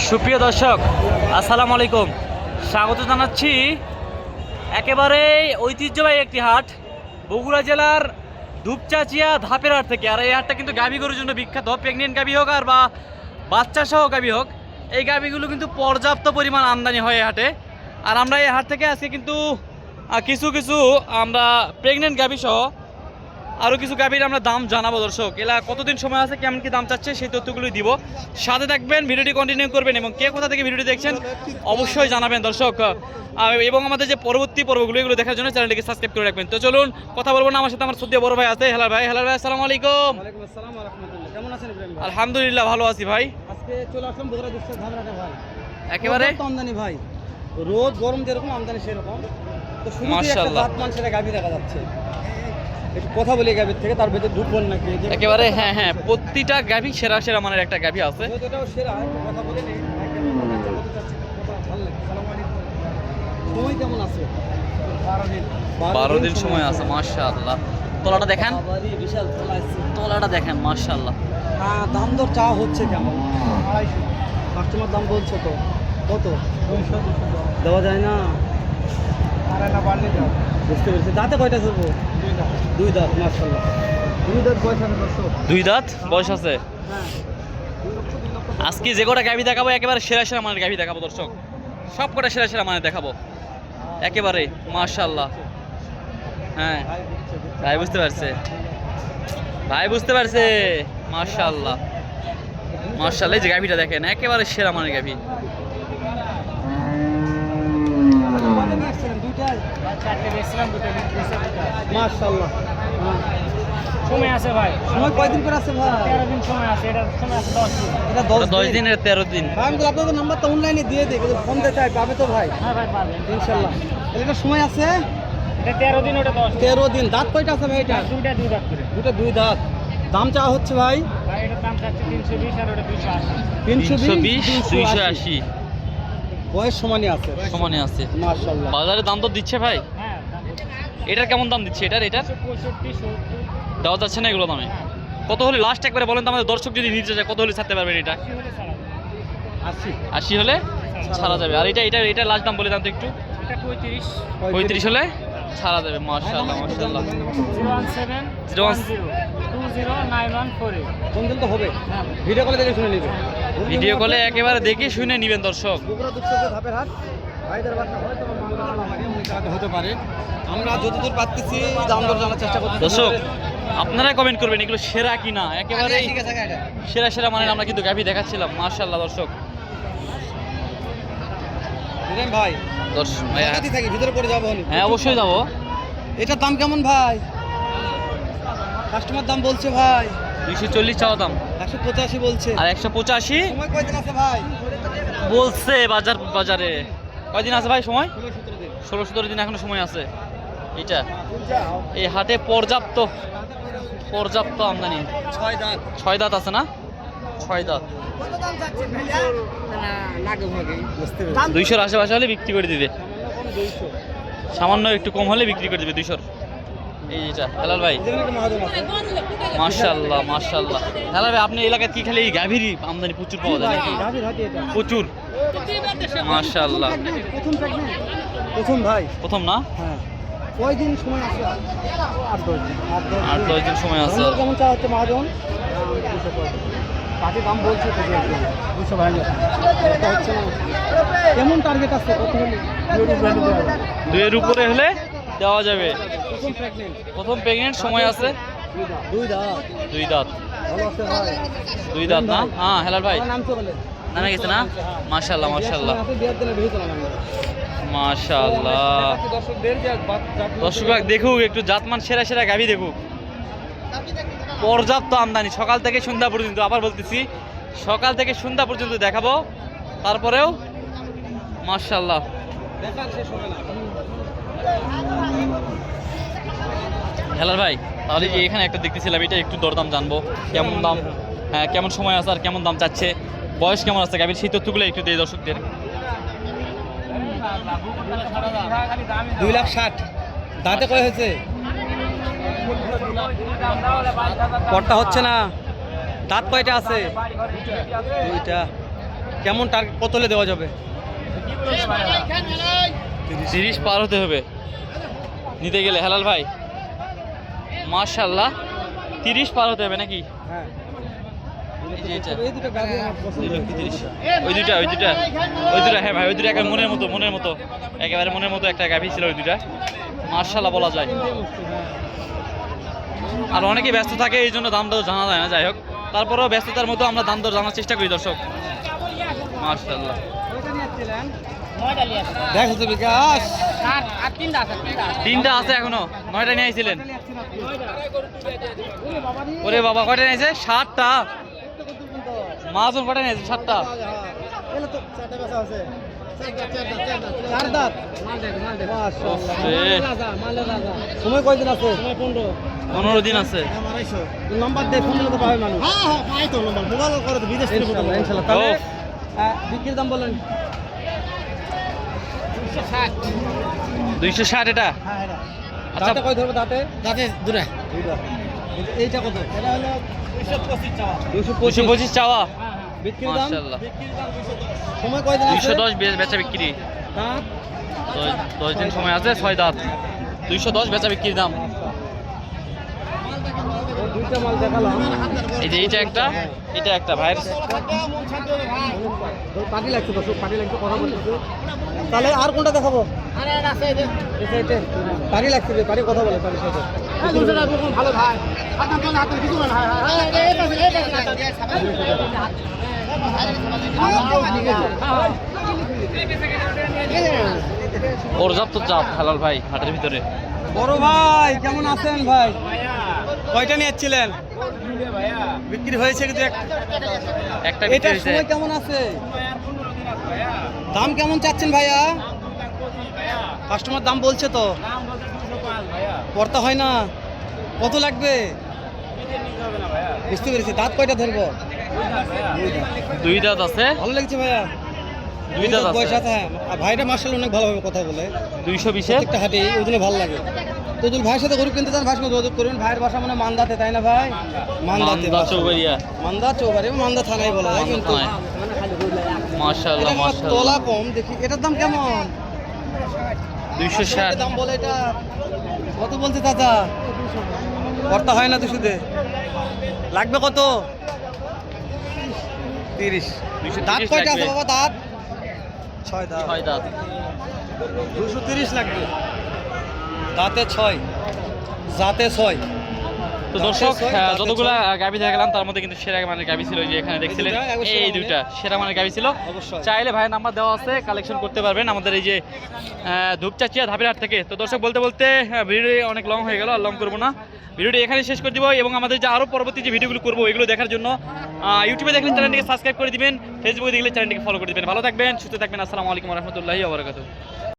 সুপ্রিয় দর্শক, আসসালামু আলাইকুম। স্বাগত জানাচ্ছি একেবারে ঐতিহ্যবাহী একটি হাট, বগুড়া জেলার ধূপচাচিয়া ধাপের হাট থেকে। আর এই হাটটা কিন্তু গাভী গরুর জন্য বিখ্যাত। প্রেগনেন্ট গাভী হোক আর বা বাচ্চা সহ গাভী হোক, এই গাভীগুলো কিন্তু পর্যাপ্ত পরিমাণ আমদানি হয় এই হাটে। আর আমরা এই হাট থেকে আজকে কিন্তু কিছু আমরা প্রেগনেন্ট গাভী সহ আরও কিছু গাভীর আমরা দাম জানাবো দর্শক। এলা কতদিন সময় আছে, কেমন কি দাম চাচ্ছে, সেই তথ্যগুলোই দিব। সাথে থাকবেন, ভিডিওটি কন্টিনিউ করবেন এবং কে কোথা থেকে ভিডিওটি দেখছেন অবশ্যই জানাবেন দর্শক। এবং আমাদের যে পরবর্তী পর্বগুলো এগুলো দেখার জন্য চ্যানেলটিকে সাবস্ক্রাইব করে রাখবেন। তো চলুন কথা বলবো না, আমার সাথে আমার সদ্য বড় ভাই আছে। হেলাল ভাই, আসসালামু আলাইকুম। কেমন আছেন ইব্রাহিম ভাই? আলহামদুলিল্লাহ, ভালো আছি ভাই। আজকে চলে আসলাম বগুড়া ডিস্ট্রিক্ট ধামরাটে ভাই। একেবারে আমদানি ভাই, রোদ গরম যেরকম আমদানি সেরকম। তো শুরুতেই একটা মাশাআল্লাহ। জাতমান সেটা গাভী দেখা যাচ্ছে। একটু কথা বলি গাভীর থেকে, তার ভেতরে ঢুকবো নাকি? একেবারে হ্যাঁ, প্রতিটা গাভী সেরা সেরা মানের একটা গাভী আছে। এটাও সেরা, একটু কথা বলে নেই। সময় কেমন আছে? 12 দিন। 12 দিন সময় আছে, মাশাআল্লাহ। তলাটা দেখেন, বিশাল তোলা আছে। তলাটা দেখেন, মাশাআল্লাহ। হ্যাঁ, দাম দর চা হচ্ছে কেমন? 250। কাস্টমার দাম বলছে তো কত? 200 দেওয়া যায় না। আরে না, বাড়লে দাও। বুঝতে পেরেছি। দাঁতে কয়টা ধরবো? 2 দাঁত। 2 দাঁত, মাশাআল্লাহ। 2 দাঁত বয়স আছে দর্শক। 2 দাঁত বয়স আছে। হ্যাঁ। আজকে যে কটা গাভী দেখাবো একেবারে সেরা সেরা মানের গাভী দেখাবো দর্শক। সব কটা সেরা সেরা মানের দেখাবো একেবারে, মাশাআল্লাহ। হ্যাঁ, ভাই বুঝতে পারছে, মাশাআল্লাহ। মাশাআল্লাহ, এই যে গাভীটা দেখেন একেবারে সেরা মানের গাভী। মাশাআল্লাহ। সময় আছে ভাই, সময় কয়দিন করে আছে ভাই? 13 দিন সময় আছে। এটা সময় আছে 10 দিন। এটা 10 দিন আর 13 দিন। ভাই আমি তো আপনাদের নাম্বারটা অনলাইনে দিয়ে দিই, কিন্তু ফোন দিতে চাই, পাবে তো ভাই? হ্যাঁ ভাই, পাবেন ইনশাআল্লাহ। এটা সময় আছে এটা 13 দিন, ওটা 10 দিন। 13 দিন। দাঁত কয়টা আছে ভাই এটা? দুইটা 2 দাঁত করে। দুটো 2 দাঁত। দাম চাওয়া হচ্ছে ভাই ভাই এটার দাম চাচ্ছে 320 আর ওটা 280। 320 280 বয়স সমানই আছে। সমানে আছে। মাশাআল্লাহ। বাজারে দাম তো দিচ্ছে ভাই। হ্যাঁ, দাম এটার কেমন দাম দিচ্ছে? এটার 65 70 দেওয়া যাচ্ছে না এগুলো দামে? কত হলে লাস্ট একবারে বলেন তো, আমাদের দর্শক যদি নিতে চায় কত হলে ছাড়তে পারবেন? এটা 80 হলে ছাড়া যাবে। 80। 80 হলে ছাড়া যাবে। আর এটা লাস্ট দাম বলে দাম তো একটু। এটা 35 35 হলে ছাড়া যাবে। মাশাআল্লাহ, মাশাআল্লাহ। 017 209148। ফোন দিলে তো হবে। ভিডিও কলে দেখে শুনে নিবে। ভিডিও কলে একেবারে দেখে শুনে নেবেন দর্শক। বগুড়া দুঃসজ্জা ধাপের হাট। ভাইদের বাসা হয়তো হতে পারে। আমরা যতদূর পাচ্ছি দাম দর জানার চেষ্টা করছি দর্শক, আপনারাই কমেন্ট করবেন এগুলো সেরা কিনা। একেবারে সেরা সেরা মানে আমরা কিন্তু গাভী দেখাচ্ছিলাম। মাশাআল্লাহ দর্শক। ভাই দর্শক থাকি ভিতরে পড়ে যাবো। হ্যাঁ, অবশ্যই যাবো। এটার দাম কেমন ভাই? কাস্টমার দাম বলছে ভাই 240 চাওয়া দাম, 185 বলছে। আর 185 সময় কয়দিন আছে ভাই? বলছে। বাজারে কয়দিন আছে ভাই সময়? 16-17 দিন। 16-17 দিন এখনো সময় আছে। এটা এই হাটে পর্যাপ্ত আমদানি। 6 দাঁত। 6 দাঁত আছে না? 6 দাঁত। 200-র আশেপাশে হলে বিক্রি করে দিবে। সামান্য একটু কম হলে বিক্রি করে দিবে 200-র। এই এটা হেলাল ভাই, মাশাআল্লাহ, মাশাআল্লাহ। হেলাল ভাই, আপনি এলাকায় কি খালি এই গাভীরই আমদানি প্রচুর পাওয়া যায় নাকি? প্রচুর, মাশাআল্লাহ। প্রথম ভাই, প্রথম না? হ্যাঁ। কয়দিন সময় আছে? 8-10 দিন। 8-10 দিন সময় আছে। দাম কেমন চা হচ্ছে মহাজন? কাঠি দাম বলছে তো 200 ভাই হচ্ছে না। কেমন টার্গেট আছে? কত হলে 2-এর উপরে হলে দেওয়া যাবে। প্রথম প্রথম প্রেগনেন্ট, সময় আছে 2 দাঁত। 2 দাঁত। ভালো আছে ভাই। 2 দাঁত না? হ্যাঁ হেলাল ভাই, আমার নাম তো বলে নামে গেছে না? মাশাআল্লাহ, মাশাআল্লাহ, বিয়ার দিনে বেশি চলা না। মাশাআল্লাহ। দর্শকদের যে দর্শক দেখুক, একটু জাতমান সেরা সেরা গাভী দেখুক। পর্যাপ্ত আমদানি সকাল থেকে সন্ধ্যা পর্যন্ত। আবার বলতেছি, সকাল থেকে সন্ধ্যা পর্যন্ত দেখাবো। তারপরেও মাশাআল্লাহ। দেখা শেষ হবে না। হেলাল ভাই, তাহলে যে এখানে একটা দেখতেছিলাম, এটা একটু দরদাম জানবো, কেমন দাম, হ্যাঁ কেমন সময় আছে আর কেমন দাম চাচ্ছে, বয়স কেমন আছে গাভীর, সেই তথ্যগুলো একটু দিয়ে দর্শকদের। 2,60,000 দাঁতে কয় হয়েছে? পটটা হচ্ছে না। দাঁত কয়টা আছে? দুইটা। কেমন টার্গেট কত হলে দেওয়া যাবে? 30 পার হতে হবে নিতে গেলে হেলাল ভাই। মাশাআল্লাহ 30 পার হতে হবে নাকি? হ্যাঁ এই যে এটা। এই দুটো গাভী আমার পছন্দ 2 লক্ষ হয়েছে। 30। ওই দুটা হ্যাঁ ভাই, ওই দুটা একেবারে মনের মতো একেবারে মনের মতো একটা গাভী ছিল ওই দুটা। মাশাআল্লাহ বলা যায়। আর অনেকেই ব্যস্ত থাকে এই জন্য দাম দর জানা যায় না, যাই হোক তারপরেও ব্যস্ততার মতো আমরা দাম দর জানার চেষ্টা করি দর্শক। মাশাআল্লাহ দেখো তো বিকাশ তিনটা আছে এখনো, 9টা নিয়ে আইছিলেন। ওরে বাবা কয়টা নিয়েছে? 7টা। মাজন কয়টা নিয়েছে? 7টা। চার দাঁত সময় কয়দিন আছে? 15 দিন আছে। নম্বর দিয়ে ফোন দিলে তো পাবে মানুষ। ইনশাআল্লাহ, ইনশাআল্লাহ। তাহলে বিক্রির দাম বলেন। 260 এটা। আচ্ছা দাঁতে কয় ধরবে? দাঁতে দাঁতে দুটা। এইটা কত? এটা হলো 225। 225 চাওয়া। বিক্রির দাম? মাশাআল্লাহ। সময় কয়দিন আছে? 210 বেচা বিক্রি। দাঁত 10 দিন সময় আছে, 6 দাঁত। 210 বেচা বিক্রির দাম। ওর দুইটা মাল দেখালাম। এই যে এটা একটা ভাইয়ের। পার্টি লাগছে দর্শক, পার্টি লাগছে, কথা বলতেছে। তাহলে আর কোনটা দেখাবো? পার্টি লাগছে, পার্টি কথা বলে পার্টির সাথে। ভালো ভাই। পর্যাপ্ত চাপ হেলাল ভাই হাটের ভিতরে। বড় ভাই কেমন আছেন ভাই? কয়টা নিয়েছিলেন? বিক্রি হয়েছে কিন্তু একটা বিক্রি এটার হয়েছে। সময় কেমন আছে? দাম কেমন চাচ্ছেন ভাইয়া? কাস্টমার দাম বলছে তো, পড়তা হয় না। কত লাগবে? বুঝতে পেরেছি। দাঁত কয়টা ধরবো? 2 দাঁত আছে। ভালো লাগছে ভাইয়া। 2 দাঁত বয়স আছে। আছে, হ্যাঁ। আর ভাইটা মার্শাল অনেক ভালোভাবে কথা বলে। 220 এর। প্রত্যেকটা হাটে ওই জন্য ভালো লাগে। তোদুল ভাইয়ের সাথে গরু কিনতে চান, ভাইয়ের সঙ্গে যোগাযোগ করবেন। ভাইয়ের বাসা মানে মান্দাতে, তাই না ভাই? মান্দাতে মান্দা চৌবাড়িয়া। মান্দা চৌবাড়ি, মান্দা থানায় বলা যায় কিন্তু। মাশাআল্লাহ এটা আমার মাশাআল্লাহ। তলা কম দেখি। এটার দাম কেমন? 260। দাম বলে এটা কত বলছে চাচা? কর্তা হয় না তো সুদে। লাগবে কত? 30। 230 দাঁত কয়টা আছে লাগবে। বাবা? দাঁত 6 দাঁত। 6 দাঁত। 230 লাগবে। দাঁতে 6, জাতে 6। তো দর্শক যতগুলা গাভী দেখালাম তার মধ্যে কিন্তু সেরা মানের গাভী ছিল, যে এখানে দেখছিলেন দুইটা, একবার এই সেরা দুইটা সেরা মানের গাভী ছিল। অবশ্যই। চাইলে ভাইয়ের নাম্বার দেওয়া আছে, কালেকশন করতে পারবেন আমাদের এই যে ধূপচাচিয়া ধাপের হাট থেকে। তো দর্শক বলতে বলতে ভিডিও অনেক লং হয়ে গেল, আর লং করবো না, ভিডিওটি এখানে শেষ করে দিব। এবং আমাদের যে আরও পরবর্তী যে ভিডিওগুলো করবো এগুলো দেখার জন্য ইউটিউবে দেখলে চ্যানেলটিকে সাবস্ক্রাইব করে দিবেন, ফেসবুকে দেখলে চ্যানেলটিকে ফলো করে দিবেন। ভালো থাকবেন, সুস্থ থাকবেন। আসসালামু আলাইকুম রহমতুল্লাহি ওয়া বারাকাতুহু।